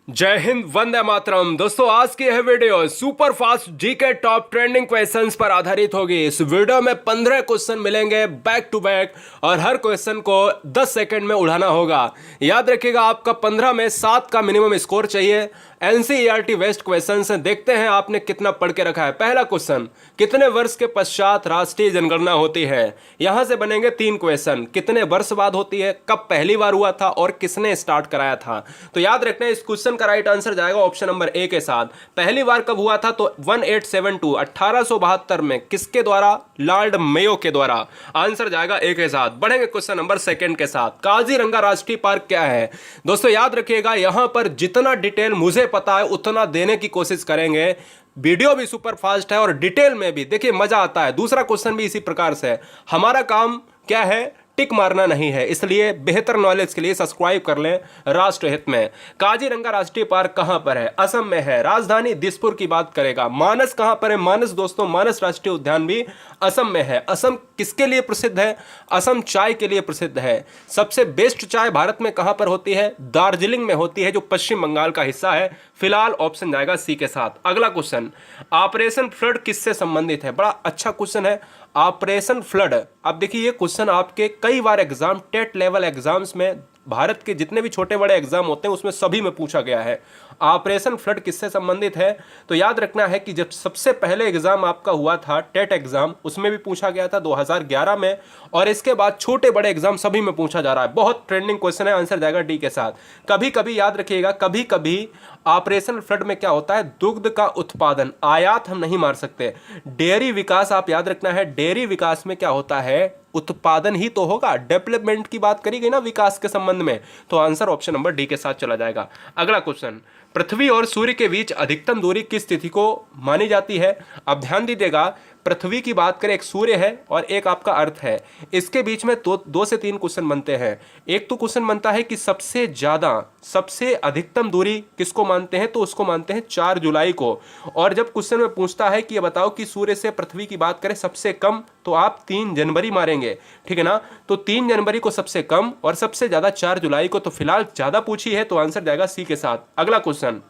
जय हिंद, वंदे मातरम। दोस्तों, आज की यह video super fast GK top trending questions पर आधारित होगी। इस वीडियो में 15 क्वेश्चन मिलेंगे बैक टू बैक और हर क्वेश्चन को 10 सेकंड में उड़ाना होगा। याद रखिएगा, आपका 15 में 7 का मिनिमम स्कोर चाहिए। एनसीईआरटी वेस्ट क्वेश्चन से देखते हैं आपने कितना पढ़ के रखा है। पहला क्वेश्चन, कितने वर्ष के पश्चात राष्ट्रीय जनगणना होती है? यहां से बनेंगे 3 क्वेश्चन। कितने वर्ष बाद होती है, कब पहली बार हुआ था और किसने स्टार्ट कराया था? तो याद रखना, इस क्वेश्चन का राइट आंसर जाएगा ऑप्शन नंबर ए के साथ। पहली बार कब हुआ था? तो 1872 1872 में। किसके द्वारा? लॉर्ड मेयो के द्वारा। आंसर जाएगा ए के साथ। बढ़ेंगे क्वेश्चन नंबर सेकंड के साथ। काजीरंगा राष्ट्रीय पार्क क्या है? दोस्तों याद रखिएगा, यहां पर जितना डिटेल मुझे पता है उतना देने की कोशिश करेंगे। वीडियो भी सुपर फास्ट है और डिटेल में भी देखिए मजा आता है। दूसरा क्वेश्चन भी इसी प्रकार से है। हमारा काम क्या है? टिक मारना नहीं है, इसलिए बेहतर नॉलेज के लिए सब्सक्राइब कर लें राष्ट्र हित में। काजीरंगा राष्ट्रीय पार्क कहां पर है? असम में है। राजधानी दिसपुर की बात करेगा। मानस कहां पर है? मानस दोस्तों, मानस राष्ट्रीय उद्यान भी असम में है। असम किसके लिए प्रसिद्ध है? असम चाय के लिए प्रसिद्ध है। सबसे बेस्ट चाय भारत में कहां पर होती है? दार्जिलिंग में होती है, जो पश्चिम बंगाल का हिस्सा है। फिलहाल ऑप्शन जाएगा सी के साथ। अगला क्वेश्चन, ऑपरेशन फ्लड किससे संबंधित है? बड़ा अच्छा क्वेश्चन है, ऑपरेशन फ्लड। अब देखिए, ये क्वेश्चन आपके कई बार एग्जाम, टेट लेवल एग्जाम्स में, भारत के जितने भी छोटे बड़े एग्जाम होते हैं उसमें सभी में पूछा गया है। ऑपरेशन फ्लड किससे संबंधित है? तो याद रखना है कि जब सबसे पहले एग्जाम आपका हुआ था टेट एग्जाम, उसमें भी पूछा गया था 2011 में, और इसके बाद छोटे बड़े एग्जाम सभी में पूछा जा रहा है। बहुत ट्रेंडिंग क्वेश्चन है। आंसर जाएगा डी के साथ। कभी कभी याद रखिएगा, कभी कभी ऑपरेशन फ्लड में क्या होता है? दुग्ध का उत्पादन, आयात हम नहीं मार सकते। डेयरी विकास, आप याद रखना है, डेयरी विकास में क्या होता है? उत्पादन ही तो होगा। डेवलपमेंट की बात करी गई ना विकास के संबंध में, तो आंसर ऑप्शन नंबर डी के साथ चला जाएगा। अगला क्वेश्चन, पृथ्वी और सूर्य के बीच अधिकतम दूरी किस तिथि को मानी जाती है? अब ध्यान दीजिएगा, पृथ्वी की बात करें, एक सूर्य है और एक आपका अर्थ है। इसके बीच में दो से तीन क्वेश्चन बनते हैं। एक तो क्वेश्चन बनता है कि सबसे ज्यादा, सबसे अधिकतम दूरी किसको मानते हैं? तो उसको मानते हैं 4 जुलाई को। और जब क्वेश्चन में पूछता है कि ये बताओ कि सूर्य से पृथ्वी की बात करें सबसे कम, तो आप 3 जनवरी मारेंगे, ठीक है ना? तो 3 जनवरी को सबसे कम और सबसे ज्यादा 4 जुलाई को। तो फिलहाल ज्यादा पूछी है, तो आंसर जाएगा सी के साथ। अगला क्वेश्चन,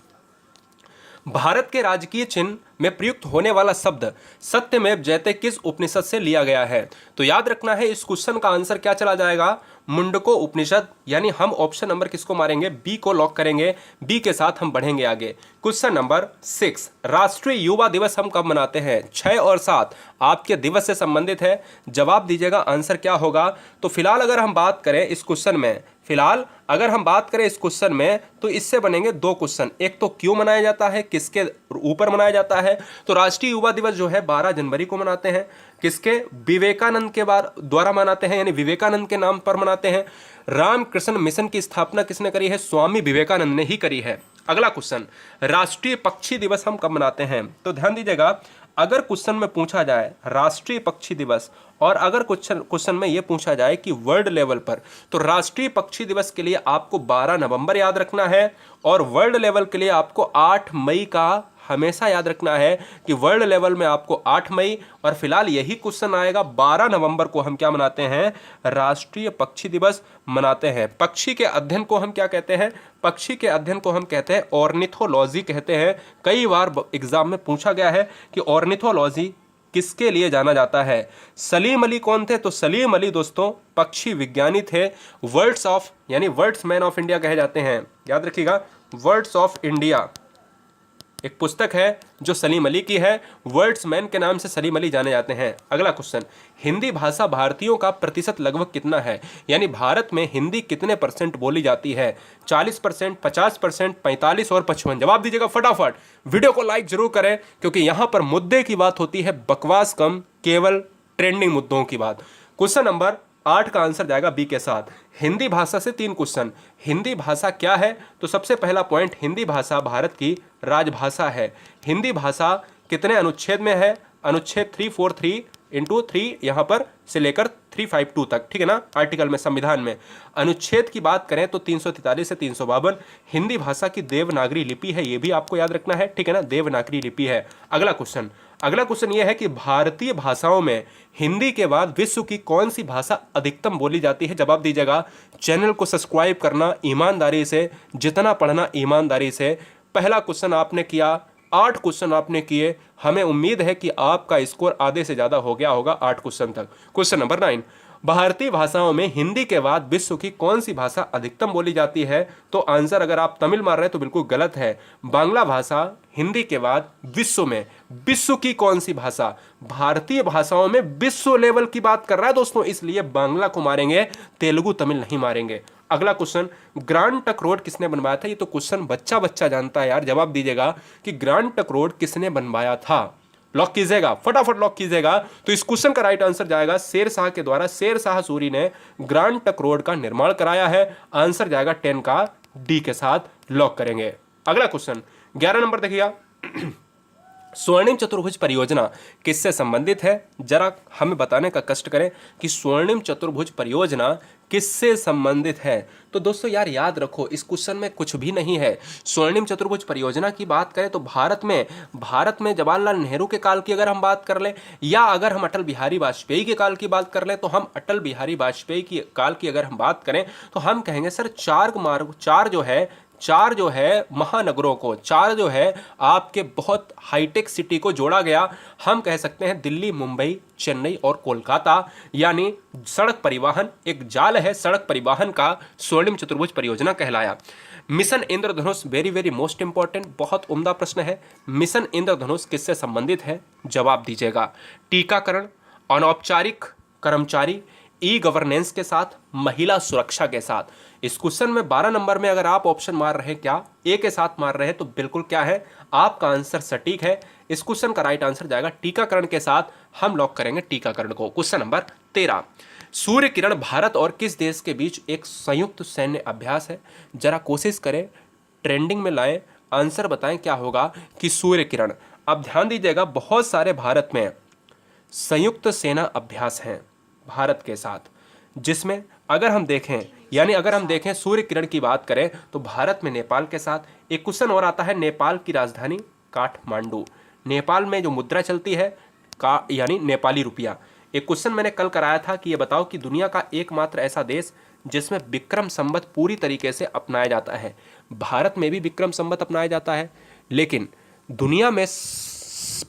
भारत के राजकीय चिन्ह में प्रयुक्त होने वाला शब्द सत्यमेव जयते किस उपनिषद से लिया गया है? तो याद रखना है, इस क्वेश्चन का आंसर क्या चला जाएगा? मुंडको उपनिषद। यानी हम ऑप्शन नंबर किसको मारेंगे? बी को लॉक करेंगे। बी के साथ हम बढ़ेंगे आगे। क्वेश्चन नंबर 6, राष्ट्रीय युवा दिवस हम कब मनाते हैं? 6 और 7 आपके दिवस से संबंधित है। जवाब दीजिएगा, आंसर क्या होगा? तो फिलहाल अगर हम बात करें इस क्वेश्चन में, तो इससे बनेंगे 2 क्वेश्चन। एक तो क्यों मनाया जाता है, किसके ऊपर मनाया जाता है? तो राष्ट्रीय युवा दिवस जो है 12 जनवरी को मनाते हैं। किसके? विवेकानंद के द्वारा मनाते हैं, यानी विवेकानंद के नाम पर मनाते हैं। रामकृष्ण मिशन की स्थापना किसने करी है? स्वामी विवेकानंद ने ही करी है। अगला क्वेश्चन, राष्ट्रीय पक्षी दिवस हम कब मनाते हैं? तो ध्यान दीजिएगा, अगर क्वेश्चन में पूछा जाए राष्ट्रीय पक्षी दिवस, और अगर क्वेश्चन में यह पूछा जाए कि वर्ल्ड लेवल पर, तो राष्ट्रीय पक्षी दिवस के लिए आपको 12 नवंबर याद रखना है, और वर्ल्ड लेवल के लिए आपको 8 मई का हमेशा याद रखना है कि वर्ल्ड लेवल में आपको 8 मई, और फिलहाल यही क्वेश्चन आएगा 12 नवंबर को हम क्या मनाते हैं? राष्ट्रीय पक्षी दिवस मनाते हैं। पक्षी के अध्ययन को हम क्या कहते हैं? पक्षी के अध्ययन को हम कहते हैं ऑर्निथोलॉजी कहते हैं। कई बार एग्जाम में पूछा गया है कि ऑर्निथोलॉजी किसके लिए जाना जाता है? सलीम अली कौन थे? तो सलीम अली दोस्तों पक्षी विज्ञानी थे। वर्ड्स ऑफ, यानी वर्ड्स मैन ऑफ इंडिया कहे जाते हैं। याद रखिएगा, वर्ड्स ऑफ इंडिया एक पुस्तक है जो सलीम अली की है। वर्ड्स मैन के नाम से सलीम अली जाने जाते हैं। अगला क्वेश्चन, हिंदी भाषा भारतीयों का प्रतिशत लगभग कितना है? यानी भारत में हिंदी कितने % बोली जाती है? 40%, 50%, 45 और 55। जवाब दीजिएगा फटाफट। वीडियो को लाइक जरूर करें, क्योंकि यहां पर मुद्दे की बात होती है, बकवास कम, केवल ट्रेंडिंग मुद्दों की बात। क्वेश्चन नंबर 8 का आंसर जाएगा बी के साथ। हिंदी भाषा से 3 क्वेश्चन। हिंदी भाषा क्या है? तो सबसे पहला पॉइंट, हिंदी भाषा भारत की राजभाषा है। हिंदी भाषा कितने अनुच्छेद में है? अनुच्छेद 343 × 3 यहां पर से लेकर 352 तक, ठीक है ना, आर्टिकल में, संविधान में। अनुच्छेद की बात करें तो 343 से 352 हिंदी भाषा की देवनागरी लिपि है, ये भी आपको याद रखना है, ठीक है ना, देवनागरी लिपि है। अगला क्वेश्चन ये है कि भारतीय भाषाओं में हिंदी के बाद विश्व की कौन सी भाषा अधिकतम बोली जाती है? जवाब दीजिएगा। चैनल को सब्सक्राइब करना ईमानदारी से, जितना पढ़ना ईमानदारी से। पहला क्वेश्चन आपने किया, 8 क्वेश्चन आपने किए, हमें उम्मीद है कि आपका स्कोर आधे से ज्यादा हो गया होगा 8 क्वेश्चन तक। क्वेश्चन नंबर 9, भारतीय भाषाओं में हिंदी के बाद विश्व की कौन सी भाषा अधिकतम बोली जाती है? तो आंसर अगर आप तमिल मार रहे हैं तो बिल्कुल गलत है। बांग्ला भाषा हिंदी के बाद विश्व में, विश्व की कौन सी भाषा? भारतीय भाषाओं में विश्व लेवल की बात कर रहा है दोस्तों, इसलिए बांग्ला को मारेंगे, तेलुगु तमिल नहीं मारेंगे। अगला क्वेश्चन, ग्रांड ट्रंक रोड किसने बनवाया था? ये तो क्वेश्चन बच्चा बच्चा जानता है यार। जवाब दीजिएगा कि ग्रांड ट्रंक रोड किसने बनवाया था। लॉक कीजिएगा, फटाफट लॉक कीजिएगा। तो इस क्वेश्चन का राइट आंसर जाएगा शेर शाह के द्वारा। शेर शाह सूरी ने ग्रांड ट्रंक रोड का निर्माण कराया है। आंसर जाएगा 10 का डी के साथ, लॉक करेंगे। अगला क्वेश्चन 11 नंबर देखिएगा। स्वर्णिम चतुर्भुज परियोजना किससे संबंधित है? जरा हमें बताने का कष्ट करें कि स्वर्णिम चतुर्भुज परियोजना किससे संबंधित है। तो दोस्तों यार याद रखो, इस क्वेश्चन में कुछ भी नहीं है। स्वर्णिम चतुर्भुज परियोजना की बात करें तो भारत में जवाहरलाल नेहरू के काल की अगर हम बात कर लें, या अगर हम अटल बिहारी वाजपेयी के काल की बात कर लें, तो हम अटल बिहारी वाजपेयी की काल की अगर हम बात करें तो हम कहेंगे सर चार जो है महानगरों को, चार जो है आपके बहुत हाईटेक सिटी को जोड़ा गया। हम कह सकते हैं दिल्ली, मुंबई, चेन्नई और कोलकाता, यानी सड़क परिवहन एक जाल है, सड़क परिवहन का स्वर्णिम चतुर्भुज परियोजना कहलाया। मिशन इंद्रधनुष, वेरी वेरी मोस्ट इंपॉर्टेंट, बहुत उम्दा प्रश्न है। मिशन इंद्रधनुष किससे संबंधित है? जवाब दीजिएगा। टीकाकरण, अनौपचारिक कर्मचारी, ई गवर्नेंस के साथ, महिला सुरक्षा के साथ। इस क्वेश्चन में 12 नंबर में अगर आप ऑप्शन मार रहे हैं क्या ए के साथ मार रहे हैं तो बिल्कुल क्या है, आपका आंसर सटीक है। इस क्वेश्चन का राइट आंसर जाएगा टीकाकरण के साथ, हम लॉक करेंगे टीकाकरण को। क्वेश्चन नंबर 13, सूर्य किरण भारत और किस देश के बीच एक संयुक्त सैन्य अभ्यास है? जरा कोशिश करें, ट्रेंडिंग में लाएं, आंसर बताएं क्या होगा कि सूर्य किरण। अब ध्यान दीजिएगा, बहुत सारे भारत में संयुक्त सेना अभ्यास हैं भारत के साथ, जिसमें अगर हम देखें सूर्य किरण की बात करें तो भारत में नेपाल के साथ। एक क्वेश्चन और आता है, नेपाल की राजधानी काठमांडू। नेपाल में जो मुद्रा चलती है यानी नेपाली रुपया। एक क्वेश्चन मैंने कल कराया था कि ये बताओ कि दुनिया का एकमात्र ऐसा देश जिसमें विक्रम संवत पूरी तरीके से अपनाया जाता है। भारत में भी विक्रम संवत अपनाया जाता है, लेकिन दुनिया में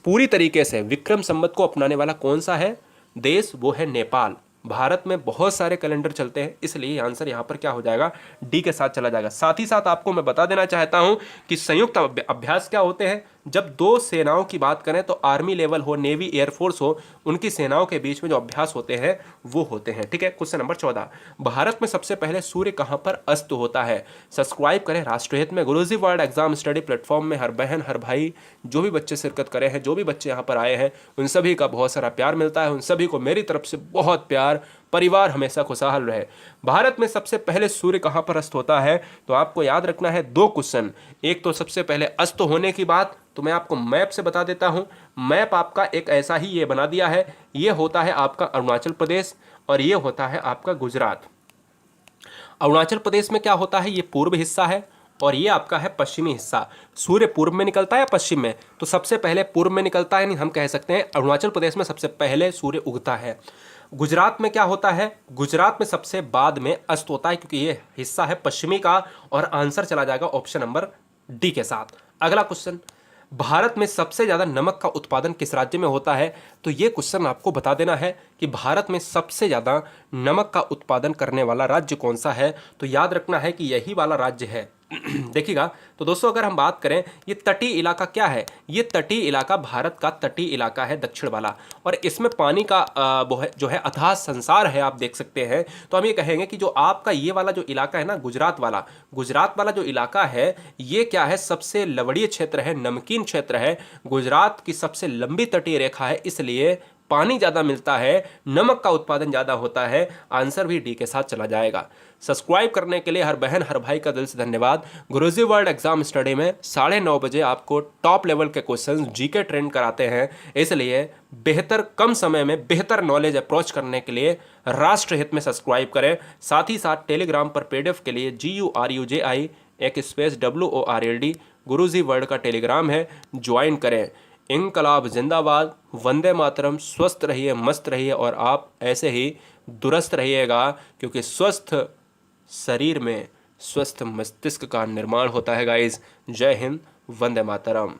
पूरी तरीके से विक्रम संवत को अपनाने वाला कौन सा है देश? वो है नेपाल। भारत में बहुत सारे कैलेंडर चलते हैं, इसलिए आंसर यहाँ पर क्या हो जाएगा, डी के साथ चला जाएगा। साथ ही साथ आपको मैं बता देना चाहता हूँ कि संयुक्त अभ्यास क्या होते हैं। जब दो सेनाओं की बात करें तो आर्मी लेवल हो, नेवी, एयरफोर्स हो, उनकी सेनाओं के बीच में जो अभ्यास होते हैं वो होते हैं, ठीक है। क्वेश्चन नंबर 14, भारत में सबसे पहले सूर्य कहाँ पर अस्त होता है? सब्सक्राइब करें राष्ट्रहित में, गुरुजी वर्ल्ड एग्जाम स्टडी प्लेटफॉर्म में। हर बहन हर भाई जो भी बच्चे शिरकत करे हैं, जो भी बच्चे यहाँ पर आए हैं, उन सभी का बहुत सारा प्यार मिलता है। उन सभी को मेरी तरफ से बहुत प्यार। परिवार हमेशा खुशहाल रहे। भारत में सबसे पहले सूर्य कहाँ पर अस्त होता है? तो आपको याद रखना है 2 क्वेश्चन। एक तो सबसे पहले अस्त होने की बात, तो मैं आपको मैप से बता देता हूँ। मैप आपका एक ऐसा ही ये बना दिया है। ये होता है आपका अरुणाचल प्रदेश और ये होता है आपका गुजरात। अरुणाचल प्रदेश में क्या होता है, ये पूर्व हिस्सा है और ये आपका है पश्चिमी हिस्सा। सूर्य पूर्व में निकलता है या पश्चिम में? तो सबसे पहले पूर्व में निकलता है, नहीं हम कह सकते हैं अरुणाचल प्रदेश में सबसे पहले सूर्य उगता है। गुजरात में क्या होता है? गुजरात में सबसे बाद में अस्त होता है, क्योंकि ये हिस्सा है पश्चिमी का। और आंसर चला जाएगा ऑप्शन नंबर डी के साथ। अगला क्वेश्चन, भारत में सबसे ज्यादा नमक का उत्पादन किस राज्य में होता है? तो ये क्वेश्चन आपको बता देना है कि भारत में सबसे ज्यादा नमक का उत्पादन करने वाला राज्य कौन सा है। तो याद रखना है कि यही वाला राज्य है। देखिएगा, तो दोस्तों अगर हम बात करें, ये तटीय इलाका क्या है? ये तटीय इलाका भारत का तटीय इलाका है, दक्षिण वाला। और इसमें पानी का जो है अथाह संसार है, आप देख सकते हैं। तो हम ये कहेंगे कि जो आपका ये वाला जो इलाका है ना, गुजरात वाला जो इलाका है, ये क्या है, सबसे लवणीय क्षेत्र है, नमकीन क्षेत्र है। गुजरात की सबसे लंबी तटीय रेखा है, इसलिए पानी ज़्यादा मिलता है, नमक का उत्पादन ज़्यादा होता है। आंसर भी डी के साथ चला जाएगा। सब्सक्राइब करने के लिए हर बहन हर भाई का दिल से धन्यवाद। गुरुजी वर्ल्ड एग्जाम स्टडी में 9:30 बजे आपको टॉप लेवल के क्वेश्चन जीके ट्रेंड कराते हैं, इसलिए बेहतर कम समय में बेहतर नॉलेज अप्रोच करने के लिए राष्ट्र हित में सब्सक्राइब करें। साथ ही साथ टेलीग्राम पर पीडीएफ के लिए GURUJI एक स्पेस WORLD गुरुजी वर्ल्ड का टेलीग्राम है, ज्वाइन करें। इनकलाब जिंदाबाद, वंदे मातरम। स्वस्थ रहिए, मस्त रहिए और आप ऐसे ही दुरुस्त रहिएगा, क्योंकि स्वस्थ शरीर में स्वस्थ मस्तिष्क का निर्माण होता है गाइस। जय हिंद, वंदे मातरम।